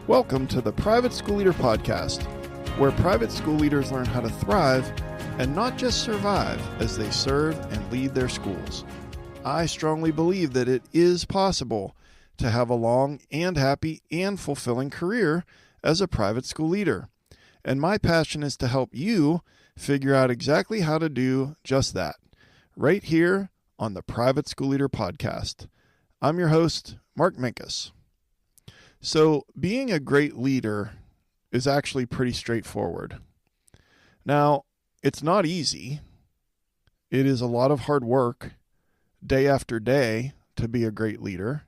Welcome to the Private School Leader Podcast, where private school leaders learn how to thrive and not just survive as they serve and lead their schools. I strongly believe that it is possible to have a long and happy and fulfilling career as a private school leader. And my passion is to help you figure out exactly how to do just that, right here on the Private School Leader Podcast. I'm your host, Mark Minkus. So being a great leader is actually pretty straightforward. Now, it's not easy. It is a lot of hard work day after day to be a great leader.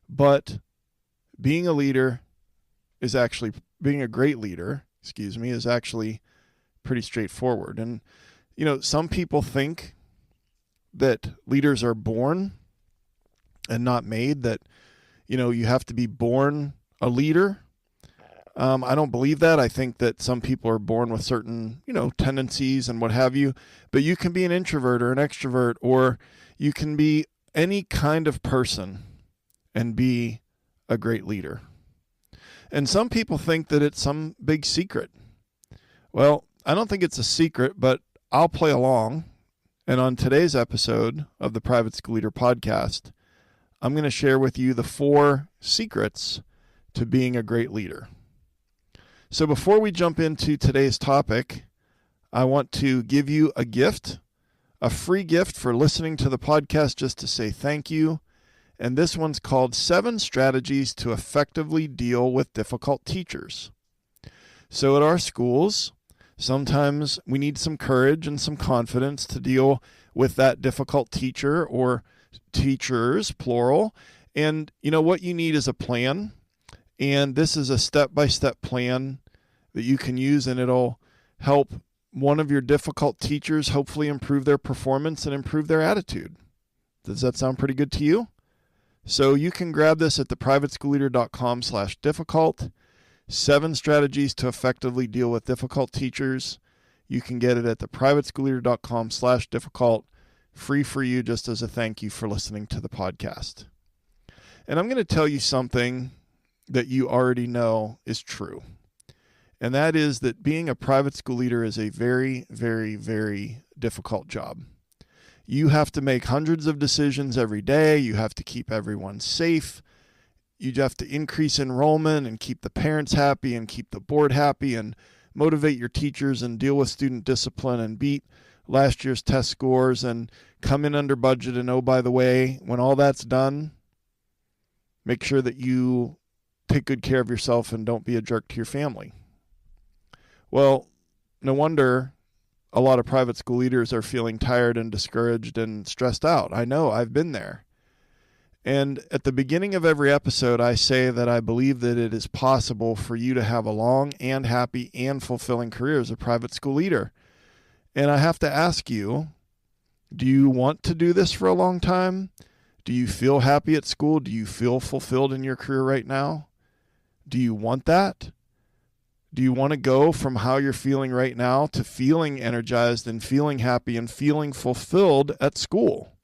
But being a great leader is actually pretty straightforward. And, some people think that leaders are born and not made, that you have to be born a leader. I don't believe that. I think that some people are born with certain, tendencies and what have you. But you can be an introvert or an extrovert, or you can be any kind of person and be a great leader. And some people think that it's some big secret. Well, I don't think it's a secret, but I'll play along. And on today's episode of the Private School Leader Podcast, I'm going to share with you the 4 secrets to being a great leader. So before we jump into today's topic, I want to give you a gift, a free gift for listening to the podcast, just to say thank you. And this one's called 7 Strategies to Effectively Deal with Difficult Teachers. So at our schools, sometimes we need some courage and some confidence to deal with that difficult teacher or teachers, plural. And what you need is a plan. And this is a step-by-step plan that you can use, and it'll help one of your difficult teachers hopefully improve their performance and improve their attitude. Does that sound pretty good to you? So you can grab this at theprivateschoolleader.com/difficult. 7 strategies to effectively deal with difficult teachers. You can get it at theprivateschoolleader.com/difficult. Free for you, just as a thank you for listening to the podcast. And I'm going to tell you something that you already know is true. And that is that being a private school leader is a very, very, very difficult job. You have to make hundreds of decisions every day. You have to keep everyone safe. You have to increase enrollment and keep the parents happy and keep the board happy and motivate your teachers and deal with student discipline and beat last year's test scores and come in under budget. And oh, by the way, when all that's done, make sure that you take good care of yourself and don't be a jerk to your family. Well, no wonder a lot of private school leaders are feeling tired and discouraged and stressed out. I know, I've been there. And at the beginning of every episode, I say that I believe that it is possible for you to have a long and happy and fulfilling career as a private school leader. And I have to ask you, do you want to do this for a long time? Do you feel happy at school? Do you feel fulfilled in your career right now? Do you want that? Do you want to go from how you're feeling right now to feeling energized and feeling happy and feeling fulfilled at school?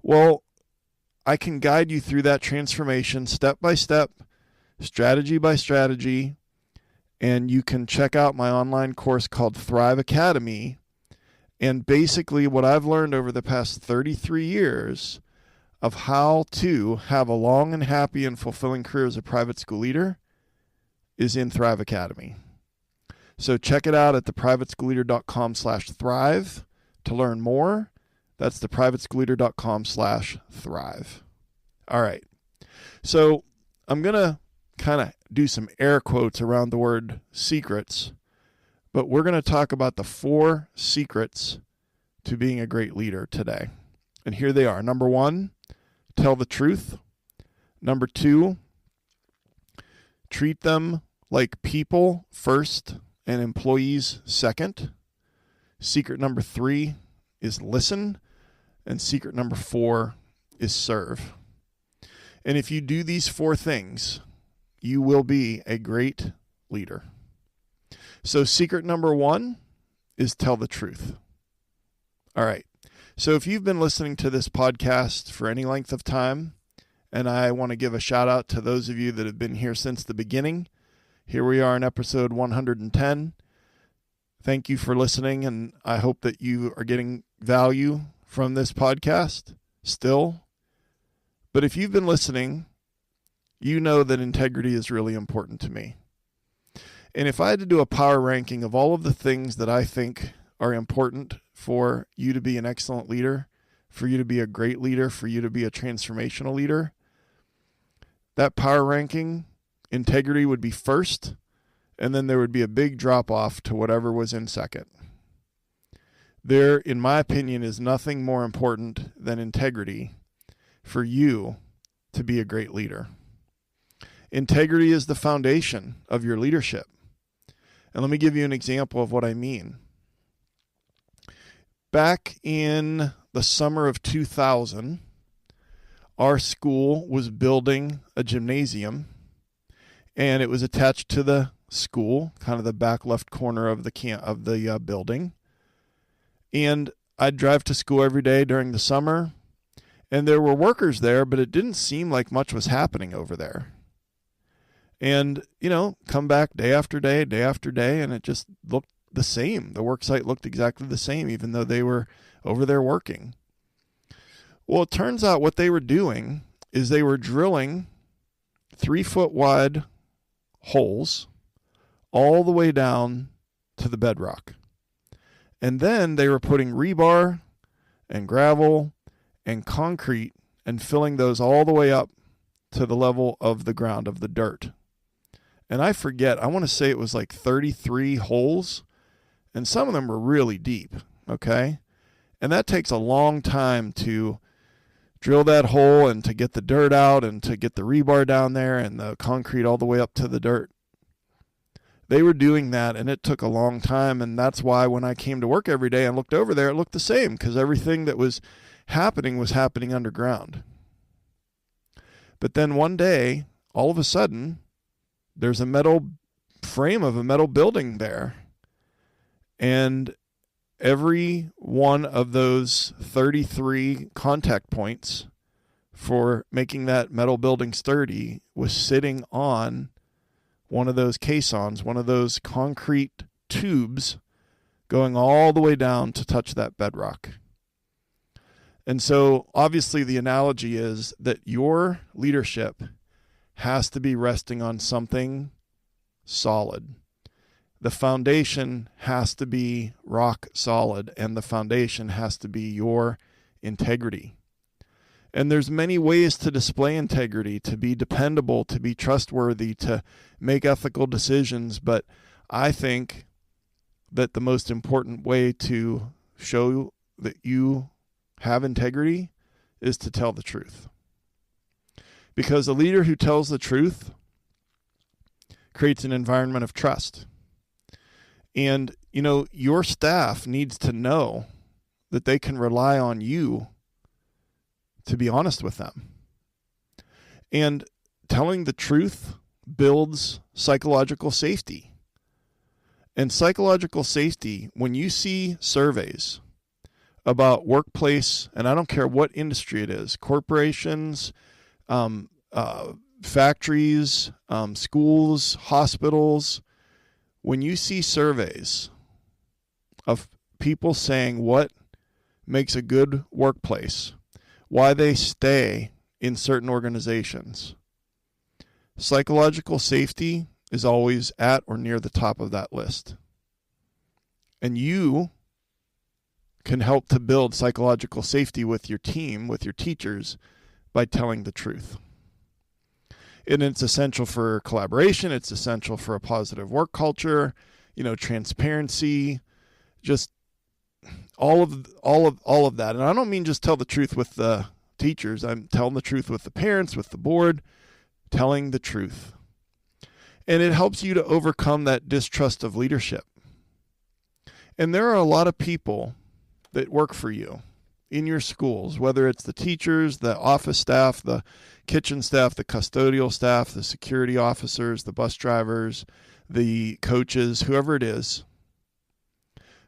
Well, I can guide you through that transformation step by step, strategy by strategy, and you can check out my online course called Thrive Academy. And basically what I've learned over the past 33 years of how to have a long and happy and fulfilling career as a private school leader is in Thrive Academy. So check it out at theprivateschoolleader.com/thrive to learn more. That's theprivateschoolleader.com/thrive. All right. So I'm going to kind of do some air quotes around the word secrets, but we're going to talk about the 4 secrets to being a great leader today. And here they are. Number 1, tell the truth. Number 2, treat them like people first and employees second. Secret number 3 is listen. And secret number 4 is serve. And if you do these 4 things, you will be a great leader. So secret number 1 is tell the truth. All right. So if you've been listening to this podcast for any length of time And I want to give a shout out to those of you that have been here since the beginning. Here we are in episode 110. Thank you for listening, and I hope that you are getting value from this podcast still. But if you've been listening, you know that integrity is really important to me. And if I had to do a power ranking of all of the things that I think are important for you to be an excellent leader, for you to be a great leader, for you to be a transformational leader, that power ranking, integrity would be first, and then there would be a big drop off to whatever was in second. There, in my opinion, is nothing more important than integrity for you to be a great leader. Integrity is the foundation of your leadership. And let me give you an example of what I mean. Back in the summer of 2000, our school was building a gymnasium, and it was attached to the school, kind of the back left corner of the building. And I'd drive to school every day during the summer, and there were workers there, but it didn't seem like much was happening over there. And, come back day after day, and it just looked the same. The work site looked exactly the same, even though they were over there working. Well, it turns out what they were doing is they were drilling 3-foot wide holes all the way down to the bedrock. And then they were putting rebar and gravel and concrete and filling those all the way up to the level of the ground, of the dirt. And I forget, I want to say it was like 33 holes, and some of them were really deep, okay? And that takes a long time to drill that hole and to get the dirt out and to get the rebar down there and the concrete all the way up to the dirt. They were doing that, and it took a long time, and that's why when I came to work every day and looked over there, it looked the same, because everything that was happening underground. But then one day, all of a sudden, there's a metal frame of a metal building there, and every one of those 33 contact points for making that metal building sturdy was sitting on one of those caissons, one of those concrete tubes going all the way down to touch that bedrock. And so obviously the analogy is that your leadership has to be resting on something solid. The foundation has to be rock solid, and the foundation has to be your integrity. And there's many ways to display integrity, to be dependable, to be trustworthy, to make ethical decisions. But I think that the most important way to show that you have integrity is to tell the truth. Because a leader who tells the truth creates an environment of trust. And, your staff needs to know that they can rely on you to be honest with them. And telling the truth builds psychological safety. And psychological safety, when you see surveys about workplace, and I don't care what industry it is, corporations, factories, schools, hospitals, when you see surveys of people saying what makes a good workplace, why they stay in certain organizations, psychological safety is always at or near the top of that list. And you can help to build psychological safety with your team, with your teachers, by telling the truth. And it's essential for collaboration. It's essential for a positive work culture, transparency, just all of that. And I don't mean just tell the truth with the teachers. I'm telling the truth with the parents, with the board, telling the truth. And it helps you to overcome that distrust of leadership. And there are a lot of people that work for you in your schools, whether it's the teachers, the office staff, the kitchen staff, the custodial staff, the security officers, the bus drivers, the coaches, whoever it is.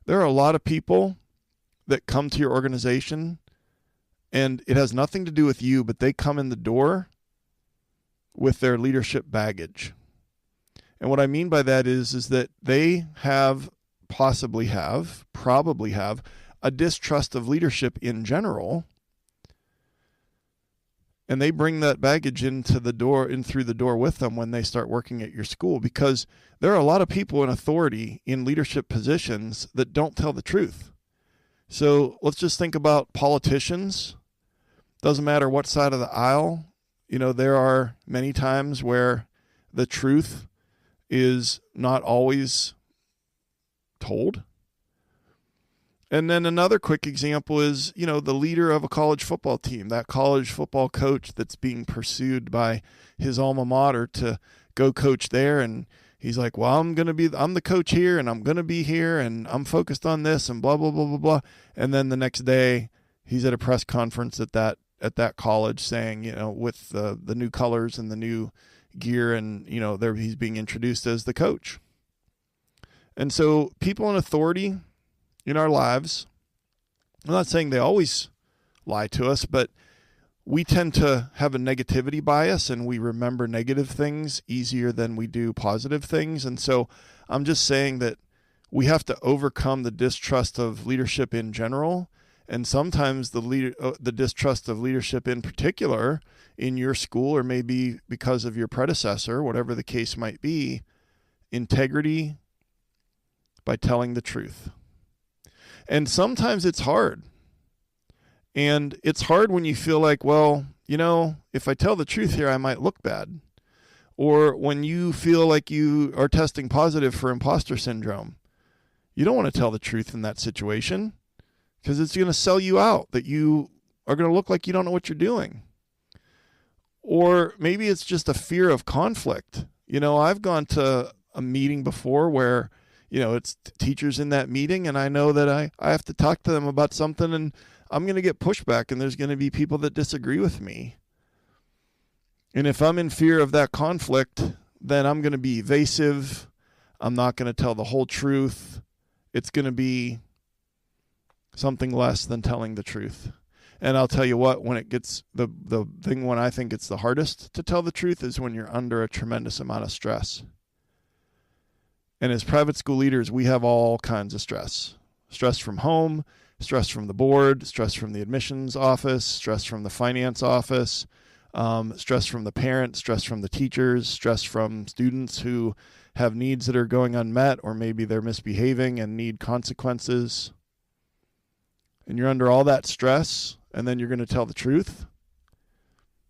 There are a lot of people that come to your organization And it has nothing to do with you, but they come in the door with their leadership baggage. And what I mean by that is that they probably have a distrust of leadership in general. And they bring that baggage in through the door with them when they start working at your school, because there are a lot of people in authority in leadership positions that don't tell the truth. So let's just think about politicians. Doesn't matter what side of the aisle, there are many times where the truth is not always told. And then another quick example is, the leader of a college football team, that college football coach that's being pursued by his alma mater to go coach there. And he's like, well, I'm the coach here, and I'm going to be here, and I'm focused on this, and blah, blah, blah, blah, blah. And then the next day he's at a press conference at that college saying, with the new colors and the new gear, and, he's being introduced as the coach. And so people in authority in our lives, I'm not saying they always lie to us, but we tend to have a negativity bias, and we remember negative things easier than we do positive things. And so I'm just saying that we have to overcome the distrust of leadership in general, and sometimes the distrust of leadership in particular in your school, or maybe because of your predecessor, whatever the case might be. Integrity by telling the truth. And sometimes it's hard. And it's hard when you feel like, well, if I tell the truth here, I might look bad. Or when you feel like you are testing positive for imposter syndrome. You don't want to tell the truth in that situation, because it's going to sell you out that you are going to look like you don't know what you're doing. Or maybe it's just a fear of conflict. I've gone to a meeting before where it's teachers in that meeting, and I know that I have to talk to them about something, and I'm going to get pushback, and there's going to be people that disagree with me. And if I'm in fear of that conflict, then I'm going to be evasive. I'm not going to tell the whole truth. It's going to be something less than telling the truth. And I'll tell you what, when it gets the thing when I think it's the hardest to tell the truth is when you're under a tremendous amount of stress. And as private school leaders, we have all kinds of stress. Stress from home, stress from the board, stress from the admissions office, stress from the finance office, stress from the parents, stress from the teachers, stress from students who have needs that are going unmet, or maybe they're misbehaving and need consequences. And you're under all that stress, and then you're going to tell the truth?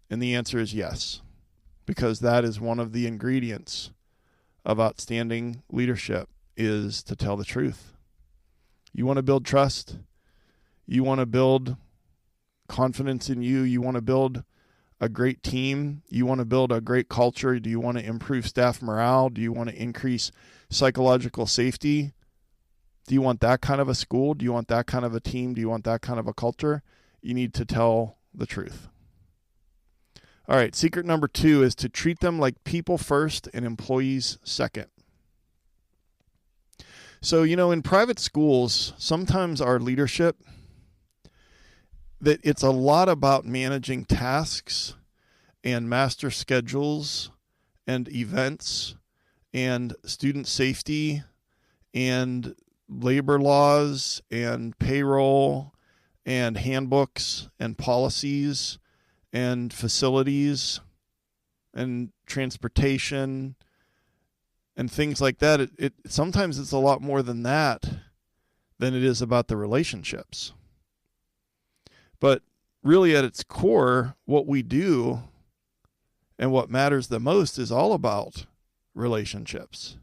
And the answer is yes, because that is one of the ingredients of outstanding leadership, is to tell the truth. You want to build trust. You want to build confidence in you. You want to build a great team. You want to build a great culture. Do you want to improve staff morale? Do you want to increase psychological safety? Do you want that kind of a school? Do you want that kind of a team? Do you want that kind of a culture? You need to tell the truth. All right, secret number 2 is to treat them like people first and employees second. So, in private schools, sometimes our leadership, that it's a lot about managing tasks and master schedules and events and student safety and labor laws and payroll and handbooks and policies and facilities and transportation and things like that. It sometimes it's a lot more than that than it is about the relationships. But really at its core, what we do and what matters the most is all about relationships.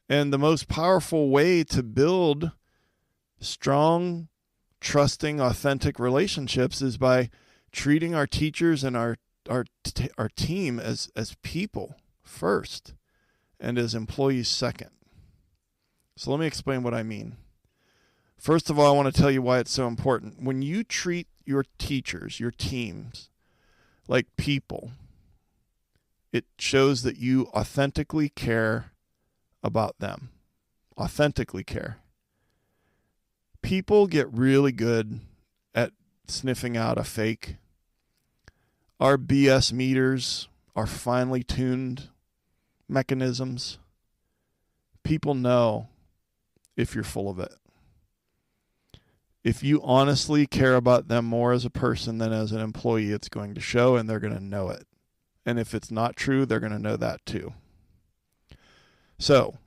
And the most powerful way to build strong, trusting, authentic relationships is by treating our teachers and our team as people first and as employees second. So let me explain what I mean. First of all, I want to tell you why it's so important. When you treat your teachers, your teams, like people, it shows that you authentically care about them. Authentically care. People get really good at sniffing out a fake. Our BS meters are finely tuned mechanisms. People know if you're full of it. If you honestly care about them more as a person than as an employee, it's going to show, and they're going to know it. And if it's not true, they're going to know that too. So,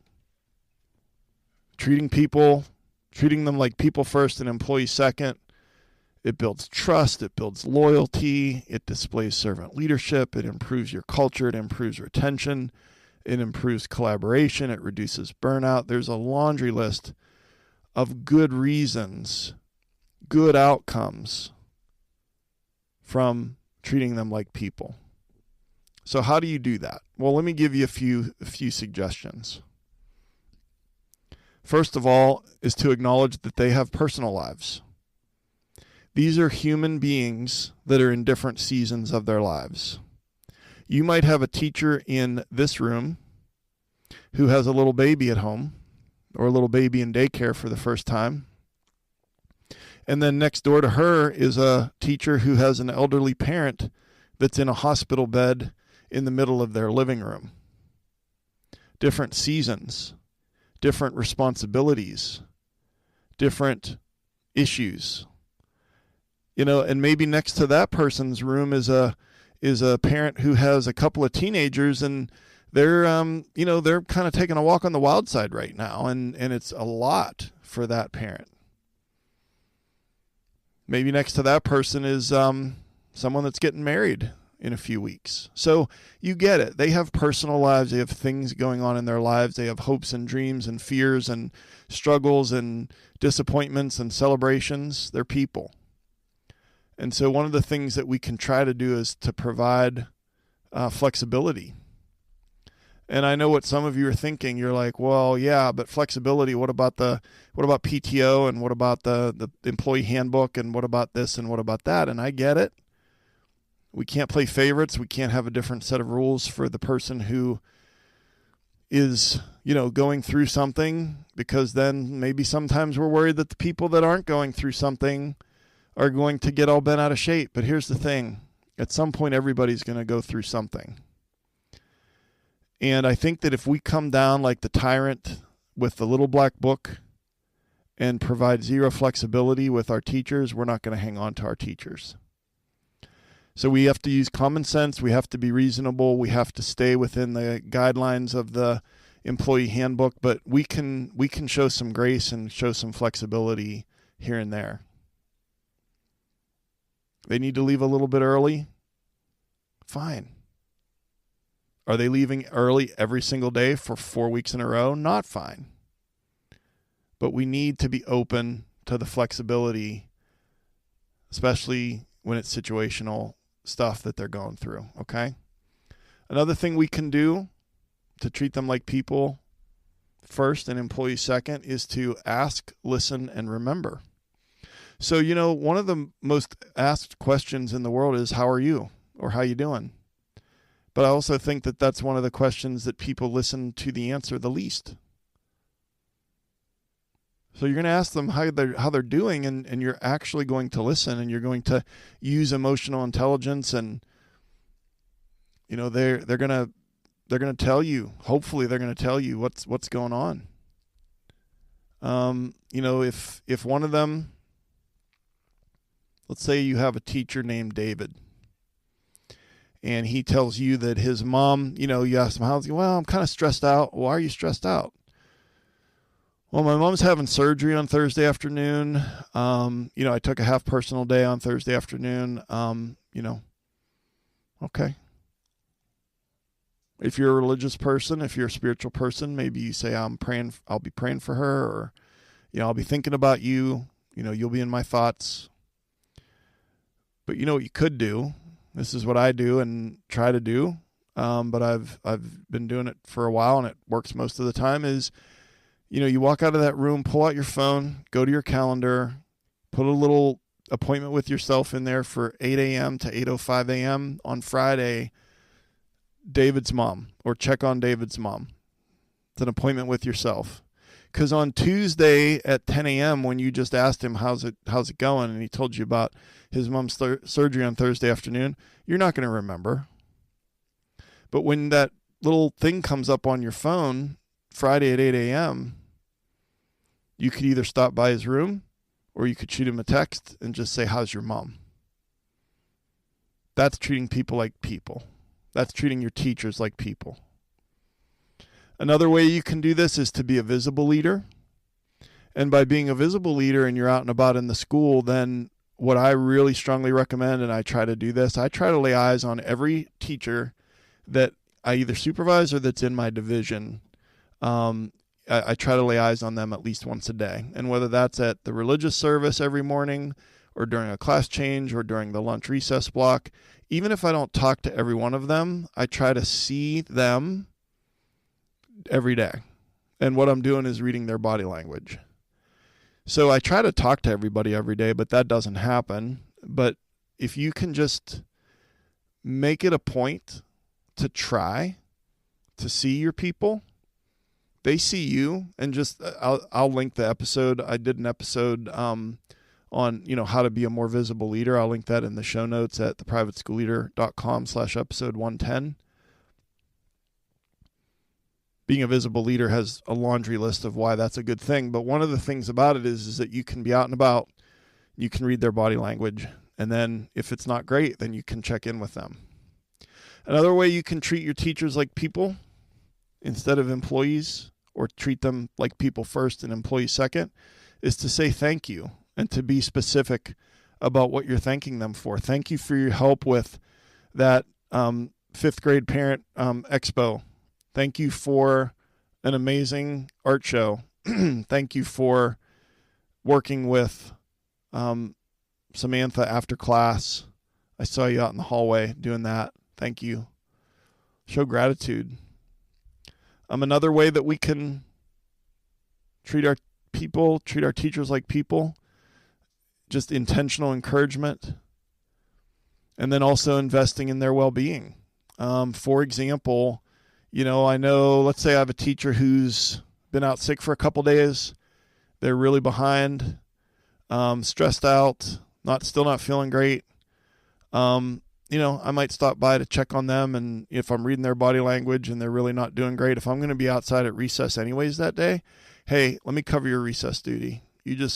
treating them like people first and employees second, it builds trust, it builds loyalty, it displays servant leadership, it improves your culture, it improves retention, it improves collaboration, it reduces burnout. There's a laundry list of good reasons, good outcomes from treating them like people. So how do you do that? Well, let me give you a few suggestions. First of all is to acknowledge that they have personal lives. These are human beings that are in different seasons of their lives. You might have a teacher in this room who has a little baby at home or a little baby in daycare for the first time. And then next door to her is a teacher who has an elderly parent that's in a hospital bed in the middle of their living room. Different seasons, different responsibilities, different issues. And maybe next to that person's room is a parent who has a couple of teenagers, and they're they're kind of taking a walk on the wild side right now, and it's a lot for that parent. Maybe next to that person is someone that's getting married in a few weeks. So you get it. They have personal lives. They have things going on in their lives. They have hopes and dreams and fears and struggles and disappointments and celebrations. They're people. And so one of the things that we can try to do is to provide flexibility. And I know what some of you are thinking. You're like, well, yeah, but flexibility, what about PTO, and what about the employee handbook, and what about this and what about that? And I get it. We can't play favorites. We can't have a different set of rules for the person who is, going through something, because then maybe sometimes we're worried that the people that aren't going through something are going to get all bent out of shape. But here's the thing. At some point, everybody's going to go through something. And I think that if we come down like the tyrant with the little black book and provide zero flexibility with our teachers, we're not going to hang on to our teachers. So we have to use common sense. We have to be reasonable. We have to stay within the guidelines of the employee handbook, but we can show some grace and show some flexibility here and there. They need to leave a little bit early. Fine. Are they leaving early every single day for 4 weeks in a row? Not fine. But we need to be open to the flexibility, especially when it's situational stuff that they're going through, okay? Another thing we can do to treat them like people first and employees second is to ask, listen, and remember. So, one of the most asked questions in the world is, how are you? Or how you doing? But I also think that that's one of the questions that people listen to the answer the least. So you're going to ask them how they're doing, and you're actually going to listen, and you're going to use emotional intelligence, and they're going to tell you. Hopefully, they're going to tell you what's going on. If one of them, let's say you have a teacher named David, and he tells you that his mom, you ask him how's, well, I'm kind of stressed out. Why are you stressed out? Well, my mom's having surgery on Thursday afternoon. I took a half personal day on Thursday afternoon. Okay. If you're a religious person, if you're a spiritual person, maybe you say, I'll be praying for her, or, I'll be thinking about you. You'll be in my thoughts. But what you could do, this is what I do and try to do, but I've been doing it for a while and it works most of the time, is, you walk out of that room, pull out your phone, go to your calendar, put a little appointment with yourself in there for 8 a.m. to 8:05 a.m. on Friday, David's mom, or check on David's mom. It's an appointment with yourself. Because on Tuesday at 10 a.m., when you just asked him, how's it going? And he told you about his mom's surgery on Thursday afternoon, you're not going to remember. But when that little thing comes up on your phone Friday at 8 a.m., you could either stop by his room or you could shoot him a text and just say, how's your mom? That's treating people like people. That's treating your teachers like people. Another way you can do this is to be a visible leader. And by being a visible leader and you're out and about in the school, then what I really strongly recommend, and I try to do this, I try to lay eyes on every teacher that I either supervise or that's in my division. I try to lay eyes on them at least once a day. And whether that's at the religious service every morning or during a class change or during the lunch recess block, even if I don't talk to every one of them, I try to see them every day. And what I'm doing is reading their body language. So I try to talk to everybody every day, but that doesn't happen. But if you can just make it a point to try to see your people, they see you. And just I'll link the episode. I did an episode on how to be a more visible leader. I'll link that in the show notes at theprivateschoolleader.com/episode 110. Being a visible leader has a laundry list of why that's a good thing. But one of the things about it is that you can be out and about. You can read their body language. And then if it's not great, then you can check in with them. Another way you can treat your teachers like people instead of employees, or treat them like people first and employees second, is to say thank you and to be specific about what you're thanking them for. Thank you for your help with that fifth grade parent expo. Thank you for an amazing art show. Thank you for working with Samantha after class. I saw you out in the hallway doing that. Thank you. Show gratitude. Another way that we can treat our people, treat our teachers like people, just intentional encouragement, and then also investing in their well-being. For example, I know, let's say I have a teacher who's been out sick for a couple days. They're really behind, stressed out, still not feeling great. I might stop by to check on them, and if I'm reading their body language and they're really not doing great, if I'm going to be outside at recess anyways that day, hey, let me cover your recess duty. You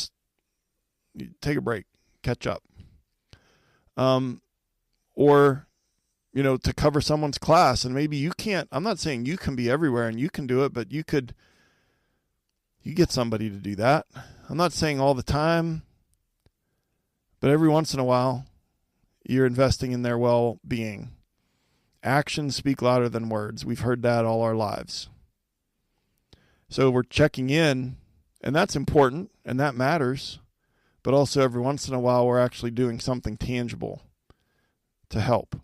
take a break, catch up. Or to cover someone's class, and maybe you can't. I'm not saying you can be everywhere and you can do it, but you get somebody to do that. I'm not saying all the time, but every once in a while, you're investing in their well-being. Actions speak louder than words. We've heard that all our lives. So we're checking in, and that's important, and that matters. But also every once in a while, we're actually doing something tangible to help.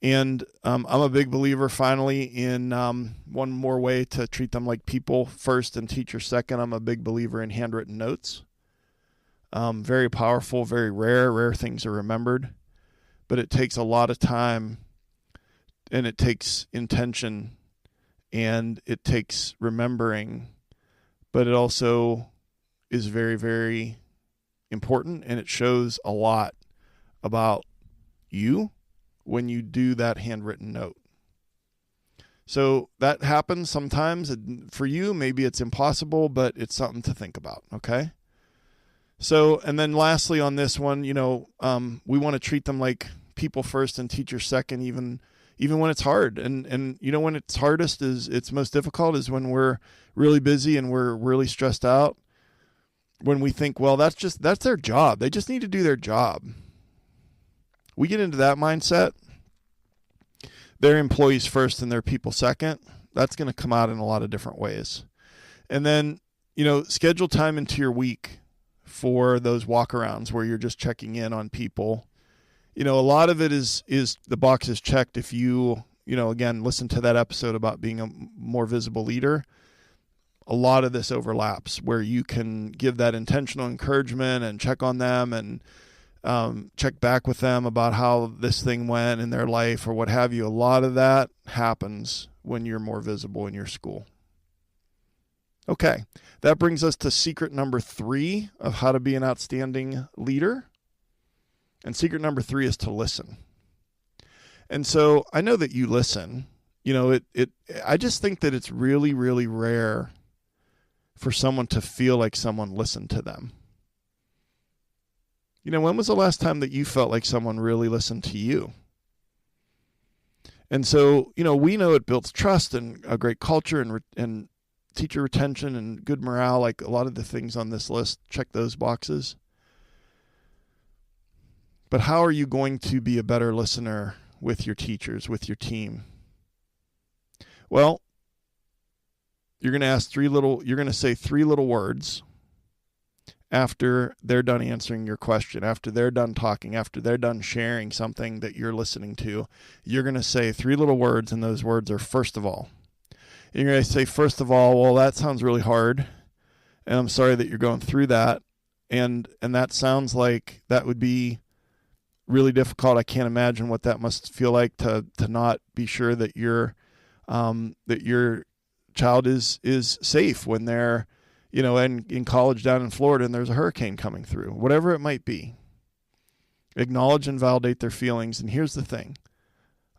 And I'm a big believer, finally, in one more way to treat them like people first and teachers second. I'm a big believer in handwritten notes. Very powerful, very rare things are remembered, but it takes a lot of time, and it takes intention, and it takes remembering, but it also is very, very important, and it shows a lot about you when you do that handwritten note. So that happens sometimes. For you, maybe it's impossible, but it's something to think about, okay? So, and then lastly on this one, we want to treat them like people first and teachers second, even when it's hard. And when it's hardest, it's most difficult is when we're really busy and we're really stressed out. When we think, well, that's their job. They just need to do their job. We get into that mindset. They're employees first and they're people second. That's going to come out in a lot of different ways. And then, schedule time into your week for those walkarounds where you're just checking in on people. A lot of it is the box is checked if you, again, listen to that episode about being a more visible leader. A lot of this overlaps where you can give that intentional encouragement and check on them and check back with them about how this thing went in their life or what have you. A lot of that happens when you're more visible in your school. Okay, that brings us to secret number 3 of how to be an outstanding leader. And secret number 3 is to listen. And so I know that you listen. I just think that it's really, really rare for someone to feel like someone listened to them. When was the last time that you felt like someone really listened to you? And so, we know it builds trust and a great culture and teacher retention and good morale, like a lot of the things on this list, check those boxes. But how are you going to be a better listener with your teachers, with your team? Well, you're going to say 3 little words after they're done answering your question, after they're done talking, after they're done sharing something that you're listening to. You're going to say 3 little words, and those words are first of all. You're going to say, first of all, well, that sounds really hard, and I'm sorry that you're going through that, and that sounds like that would be really difficult. I can't imagine what that must feel like to not be sure that your child is safe when they're in college down in Florida and there's a hurricane coming through, whatever it might be. Acknowledge and validate their feelings. And here's the thing.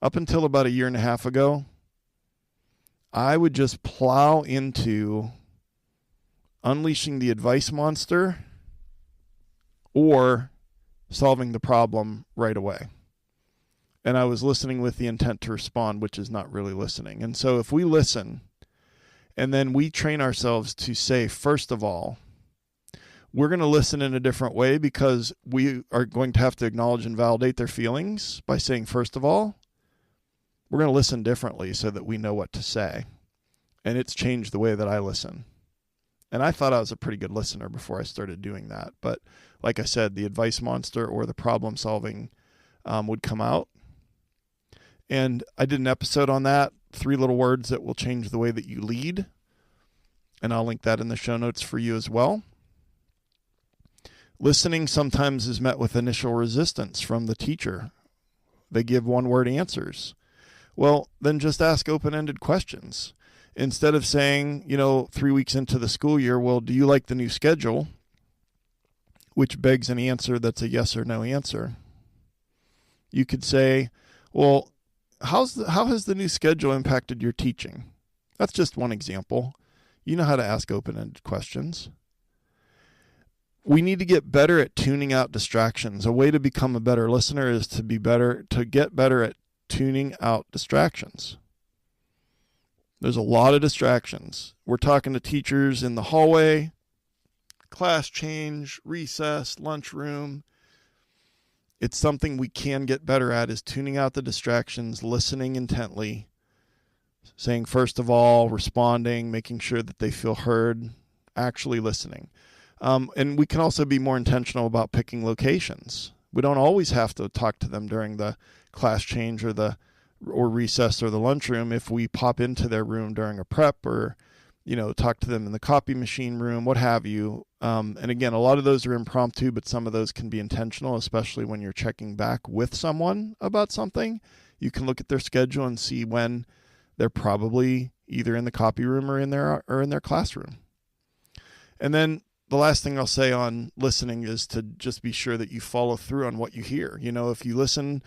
Up until about a year and a half ago, I would just plow into unleashing the advice monster or solving the problem right away. And I was listening with the intent to respond, which is not really listening. And so if we listen and then we train ourselves to say, first of all, we're going to listen in a different way because we are going to have to acknowledge and validate their feelings by saying, first of all, we're going to listen differently so that we know what to say. And it's changed the way that I listen. And I thought I was a pretty good listener before I started doing that. But like I said, the advice monster or the problem solving would come out. And I did an episode on that, 3 little words that will change the way that you lead. And I'll link that in the show notes for you as well. Listening sometimes is met with initial resistance from the teacher. They give 1-word answers. Well, then just ask open-ended questions. Instead of saying, 3 weeks into the school year, well, do you like the new schedule? Which begs an answer that's a yes or no answer. You could say, well, how has the new schedule impacted your teaching? That's just one example. You know how to ask open-ended questions. We need to get better at tuning out distractions. A way to become a better listener is to get better at tuning out distractions. There's a lot of distractions. We're talking to teachers in the hallway, class change, recess, lunchroom. It's something we can get better at is tuning out the distractions, listening intently, saying first of all, responding, making sure that they feel heard, actually listening. And we can also be more intentional about picking locations. We don't always have to talk to them during the class change or recess or the lunchroom. If we pop into their room during a prep or, talk to them in the copy machine room, what have you. And again, a lot of those are impromptu, but some of those can be intentional, especially when you're checking back with someone about something. You can look at their schedule and see when they're probably either in the copy room or in their classroom. And then the last thing I'll say on listening is to just be sure that you follow through on what you hear. If you listen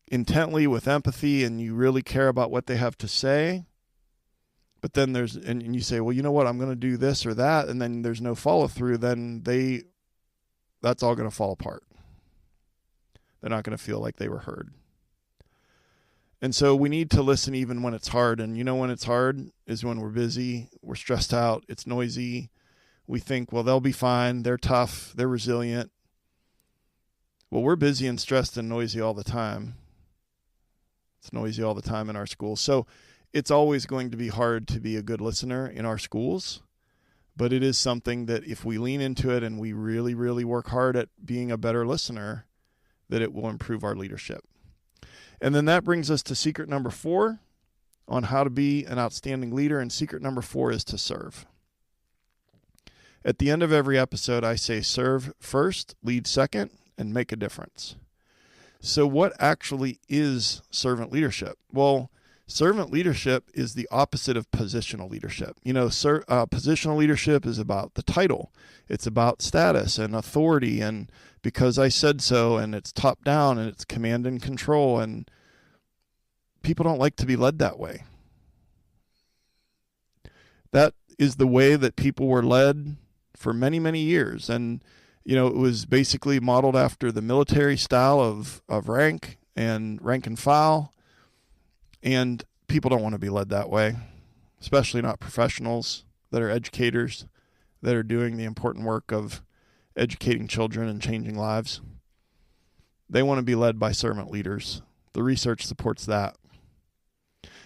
intently with empathy and you really care about what they have to say, but then and you say, well, you know what, I'm going to do this or that, and then there's no follow through, then that's all going to fall apart. They're not going to feel like they were heard. And so we need to listen even when it's hard. And when it's hard is when we're busy, we're stressed out, it's noisy. We think, well, they'll be fine. They're tough. They're resilient. Well, we're busy and stressed and noisy all the time. It's noisy all the time in our schools. So it's always going to be hard to be a good listener in our schools. But it is something that if we lean into it and we really, really work hard at being a better listener, that it will improve our leadership. And then that brings us to secret number 4 on how to be an outstanding leader. And secret number 4 is to serve. At the end of every episode, I say serve first, lead second, and make a difference. So what actually is servant leadership? Well, Servant leadership is the opposite of positional leadership. Positional leadership is about the title. It's about status and authority and because I said so, and it's top down and it's command and control, and people don't like to be led that way. That is the way that people were led for many, many years. And, it was basically modeled after the military style of rank and file. And people don't want to be led that way, especially not professionals that are educators that are doing the important work of educating children and changing lives. They want to be led by servant leaders. The research supports that.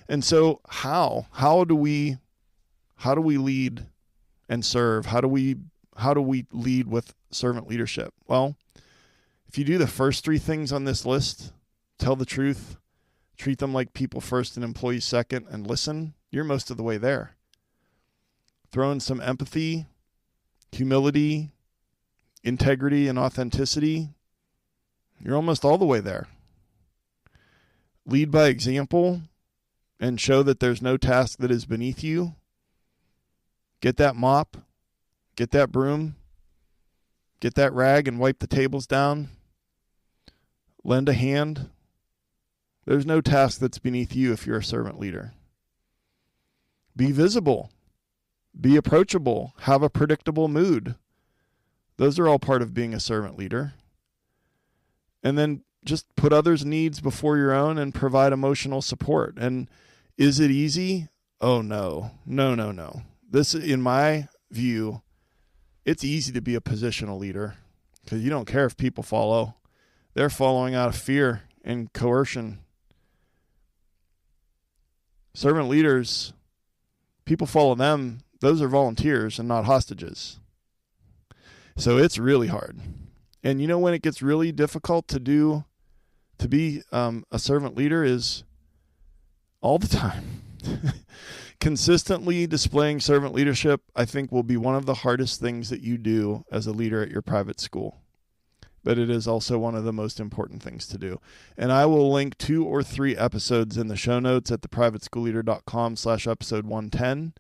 And so how do we lead and serve? How do we lead with servant leadership? Well, if you do the first three things on this list, tell the truth, treat them like people first and employees second, and listen, you're most of the way there. Throw in some empathy, humility, integrity, and authenticity, you're almost all the way there. Lead by example and show that there's no task that is beneath you. Get that mop, get that broom, get that rag and wipe the tables down. Lend a hand. There's no task that's beneath you if you're a servant leader. Be visible. Be approachable. Have a predictable mood. Those are all part of being a servant leader. And then just put others' needs before your own and provide emotional support. And is it easy? Oh, no. No. This, in my view, it's easy to be a positional leader because you don't care if people follow. They're following out of fear and coercion. Servant leaders, people follow them. Those are volunteers and not hostages. So it's really hard. And when it gets really difficult to be a servant leader is all the time. Consistently displaying servant leadership, I think, will be one of the hardest things that you do as a leader at your private school. But it is also one of the most important things to do. And I will link 2 or 3 episodes in the show notes at theprivateschoolleader.com/episode 110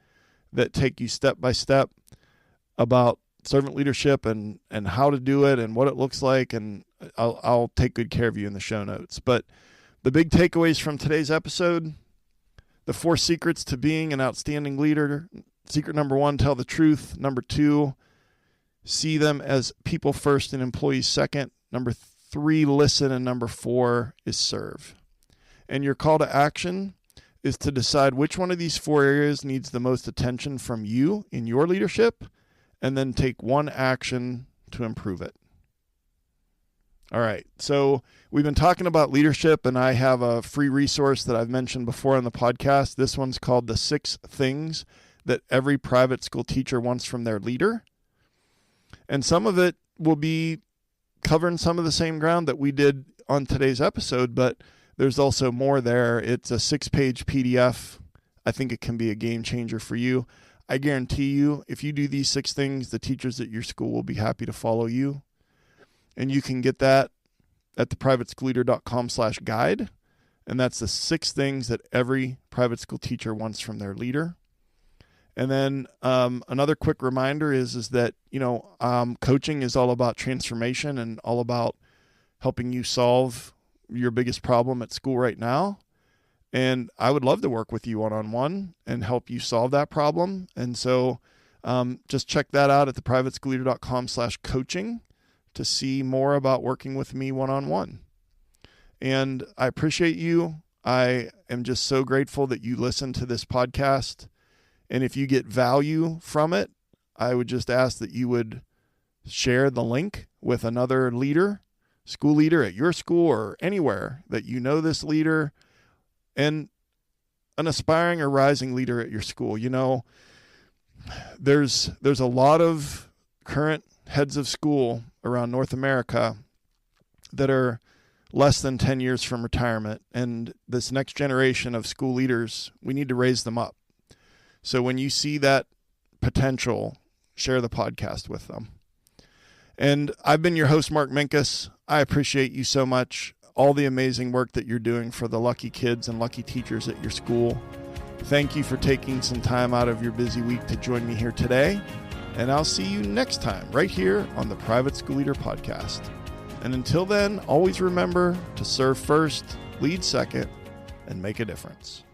that take you step by step about servant leadership and how to do it and what it looks like. And I'll take good care of you in the show notes. But the big takeaways from today's episode: the 4 secrets to being an outstanding leader. Secret number 1, tell the truth. Number 2, see them as people first and employees second. Number 3, listen. And number 4 is serve. And your call to action is to decide which one of these 4 areas needs the most attention from you in your leadership, and then take one action to improve it. All right, so we've been talking about leadership, and I have a free resource that I've mentioned before on the podcast. This one's called The 6 Things That Every Private School Teacher Wants from Their Leader. And some of it will be covering some of the same ground that we did on today's episode, but there's also more there. It's a 6-page PDF. I think it can be a game changer for you. I guarantee you, if you do these 6 things, the teachers at your school will be happy to follow you. And you can get that at theprivateschoolleader.com/guide. And that's the 6 things that every private school teacher wants from their leader. And then another quick reminder is that, coaching is all about transformation and all about helping you solve your biggest problem at school right now. And I would love to work with you one-on-one and help you solve that problem. And so just check that out at theprivateschoolleader.com/coaching to see more about working with me one-on-one. And I appreciate you. I am just so grateful that you listen to this podcast. And if you get value from it, I would just ask that you would share the link with another leader, school leader at your school or anywhere that you know this leader, and an aspiring or rising leader at your school. There's a lot of current heads of school around North America that are less than 10 years from retirement. And this next generation of school leaders, we need to raise them up. So when you see that potential, share the podcast with them. And I've been your host, Mark Minkus. I appreciate you so much. all the amazing work that you're doing for the lucky kids and lucky teachers at your school. Thank you for taking some time out of your busy week to join me here today. And I'll see you next time right here on the Private School Leader Podcast. And until then, always remember to serve first, lead second, and make a difference.